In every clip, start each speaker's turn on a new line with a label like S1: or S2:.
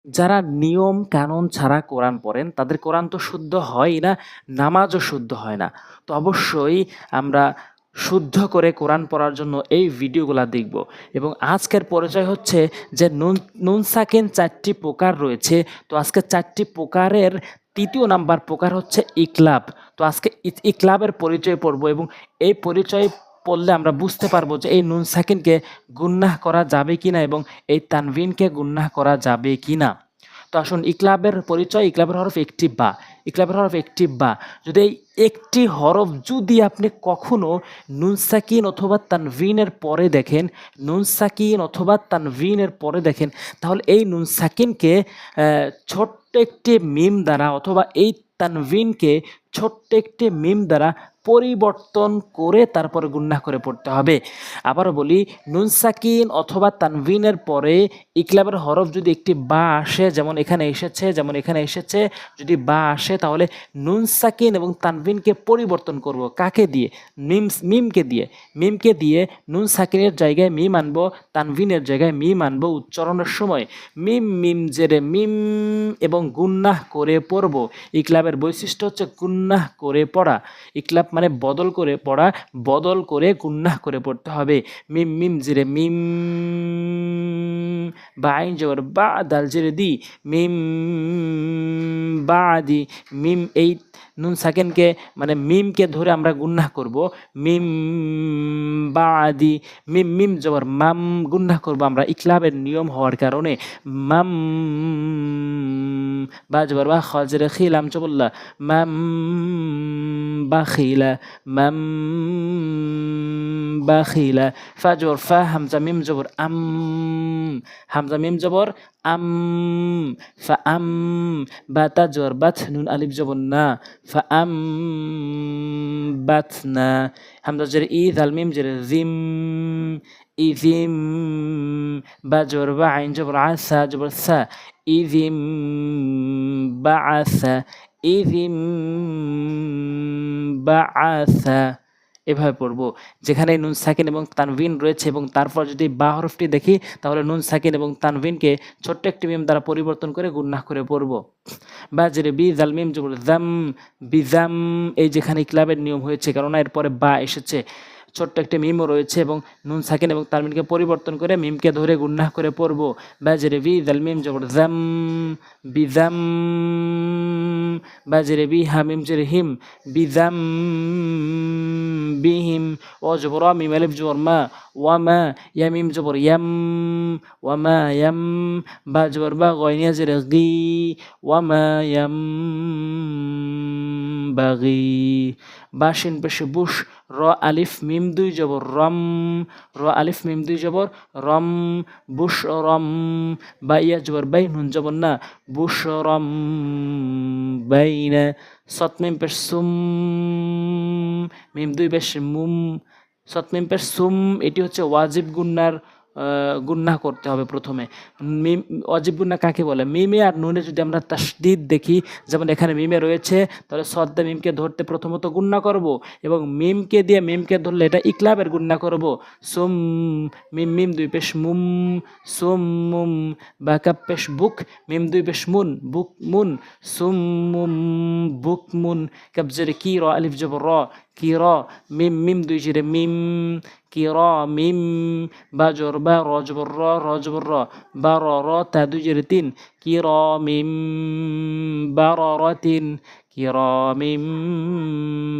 S1: যারা নিয়ম কানুন ছাড়া কোরআন পড়েন তাদের কোরআন তো শুদ্ধ হয় না, নামাজও শুদ্ধ হয় না। তো অবশ্যই আমরা শুদ্ধ করে কোরআন পড়ার জন্য এই ভিডিওগুলা দেখব। এবং আজকের পরিচয় হচ্ছে যে নুন নুন সাকিন ৪টি প্রকার রয়েছে। তো আজকে ৪টি প্রকারের ৩য় নাম্বার প্রকার হচ্ছে ইকলাব। তো আজকে ইকলাবের পরিচয় পড়ব এবং এই পরিচয় পড়লে আমরা বুঝতে পারবো যে এই নুন সাকিনকে গুন্নাহ করা যাবে কিনা এবং এই তানভিনকে গুন্নাহ করা যাবে কিনা। তো আসুন, ইকলাবের পরিচয়। ইকলাবের হরফ একটি বা। ইকলাবের হরফ একটি বা। যদি এই একটি হরফ যদি আপনি কখনো নুন সাকিন অথবা তানভিনের পরে দেখেন, নুন সাকিন অথবা তানভিনের পরে দেখেন, তাহলে এই নুন সাকিনকে ছোট্ট একটি মিম দ্বারা অথবা এই তানভিনকে ছোট্ট একটি মিম দ্বারা পরিবর্তন করে তারপরে গুন্নাহ করে পড়তে হবে। আবারও বলি, নুন সাকিন অথবা তানভিনের পরে ইকলাবের হরফ যদি একটি বা আসে, যেমন এখানে এসেছে, যদি বা আসে তাহলে নুন সাকিন এবং তানভিনকে পরিবর্তন করব কাকে দিয়ে? মিমকে দিয়ে নুন সাকিনের জায়গায় মিম আনবো, তানভিনের জায়গায় মিম আনবো উচ্চারণের সময়। মিম মিম জেরে মিম এবং গুন্নাহ করে পড়ব। ইকলাবের বৈশিষ্ট্য হচ্ছে গুন্নাহ করে পড়া। ইকলাব মানে বদল করে পড়া, বদল করে গুন্নাহ করে পড়তে হবে। মিম মিম জেরে মিম, বা আইন জবর বা, দাল জেরে দি, মিম বাদি। মিম এই নুন সাকিনকে মানে মিমকে ধরে আমরা গুন্নাহ করব। মিম বাদি, মিম মিম জবর মাম, গুন্নাহ করব আমরা ইকলাবের নিয়ম হওয়ার কারণে। মাম বা জবর বা, খ জেরে খি, লাম জবল্লা, মাম বাখিলা, মাম বাখিলা। ফা জবর ফা, হামজা মিম জবর আম, হামজা মিম জবর আম, ফা আম। বা তা জবর বাত, নুন আলিফ জবর না, ফা আম বাতনা। হামজা জের ই, জাল মিম জের জিম, ইজিম। বা জবর বা, আইন জবর আসা, জবর সা, ইজিম বাআসা, ইজিম বাআসা। এভাবে পড়ব। যেখানে নুন সাকিন এবং তানভিন রয়েছে এবং তারপর যদি বা হরফটি দেখি তাহলে নুন সাকিন এবং তানভিনকে ছোট্ট একটি মিম দ্বারা পরিবর্তন করে গুন্নাহ করে পড়ব। বা জেরে বি, জাল মিম জবর জাম, বিজাম। এই যেখানে ইকলাবের নিয়ম হয়েছে, কেননা এরপরে বা এসেছে, ছোট্ট একটা মিমও রয়েছে এবং নুন সাকিন এবং তানভিনকে পরিবর্তন করে মিমকে ধরে গুন্নাহ করে পড়ব। বা জেরে বি, জাল মিম জবর জাম, বিজাম। বা জেরে বি, হা মিম জেরে হিম, বিজাম বিহিম। ও জবর মিম আলিফ জবর মা, ওয়ামা। ইয়া মিম জবর ইয়াম, ওয়ামা ইয়াম। বা জবর বা, গয়নিয়া জেরে গি, ওয়ামা ইয়াম বাগি। বা শিন পেশে বুশ, র আলিফ মিম দুই জবর রম, র আলিফ মিম দুই জবর রম, বুশ রম। বা ইয়া জবর বাই, নুন জবর না, বুশ রম বাইনা। সৎ মিম পেশ সুম, মিম দুই পেশ মুম, সৎ মিম পেশ সুম। এটি হচ্ছে ওয়াজিব গুন্নাহ করতে হবে প্রথমে। মিম ওয়াজিব গুন্নাহ কাকে বলে? মিমে আর নুনে যদি আমরা তাসদিদ দেখি, যেমন এখানে মিমে রয়েছে, তাহলে সদ্দা মিমকে ধরতে প্রথমত গুন্নাহ করব এবং মিমকে দিয়ে মিমকে ধরলে এটা ইকলাবের গুন্নাহ করব। সুম, মিম মিম দুই পেশ মুম, সুম মুম। বা কাপ পেশ বুক, মিম দুই পেশ মুন, বুক মুন, সুম মুম বুক মুন। কাপ জেরে কি, র আলিফ জবর র, কি র। মিম মিম দুই জেরে মিম, কি র মিম। বা জবর বা, র জবর র, র জবর র, বা র র, তা দুই জেরে তিন, কি র মিম বা র র তিন, কিরামিম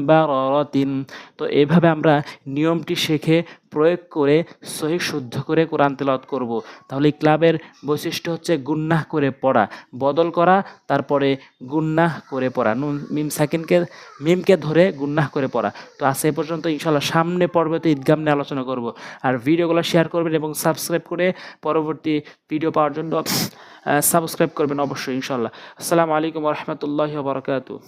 S1: বারারাতিন। তো এভাবে আমরা নিয়মটি শিখে প্রয়োগ করে সহিহ শুদ্ধ করে কোরআন তেলাওয়াত করব। তাহলে ইকলাবের বৈশিষ্ট্য হচ্ছে গুন্নাহ করে পড়া, বদল করা, তারপরে গুন্নাহ করে পড়া, নুন মিম সাকিনকে মিমকে ধরে গুন্নাহ করে পড়া। তো আজ এই পর্যন্ত, ইনশাআল্লাহ সামনে পর্বতে ঈদগাম নিয়ে আলোচনা করব। আর ভিডিওগুলো শেয়ার করবেন এবং সাবস্ক্রাইব করে পরবর্তী ভিডিও পাওয়ার জন্য সাবস্ক্রাইব করবেন অবশ্যই, ইনশাআল্লাহ। আসসালামু আলাইকুম ওয়া রাহমাতুল্লাহি ওয়া বারাকাতুহু।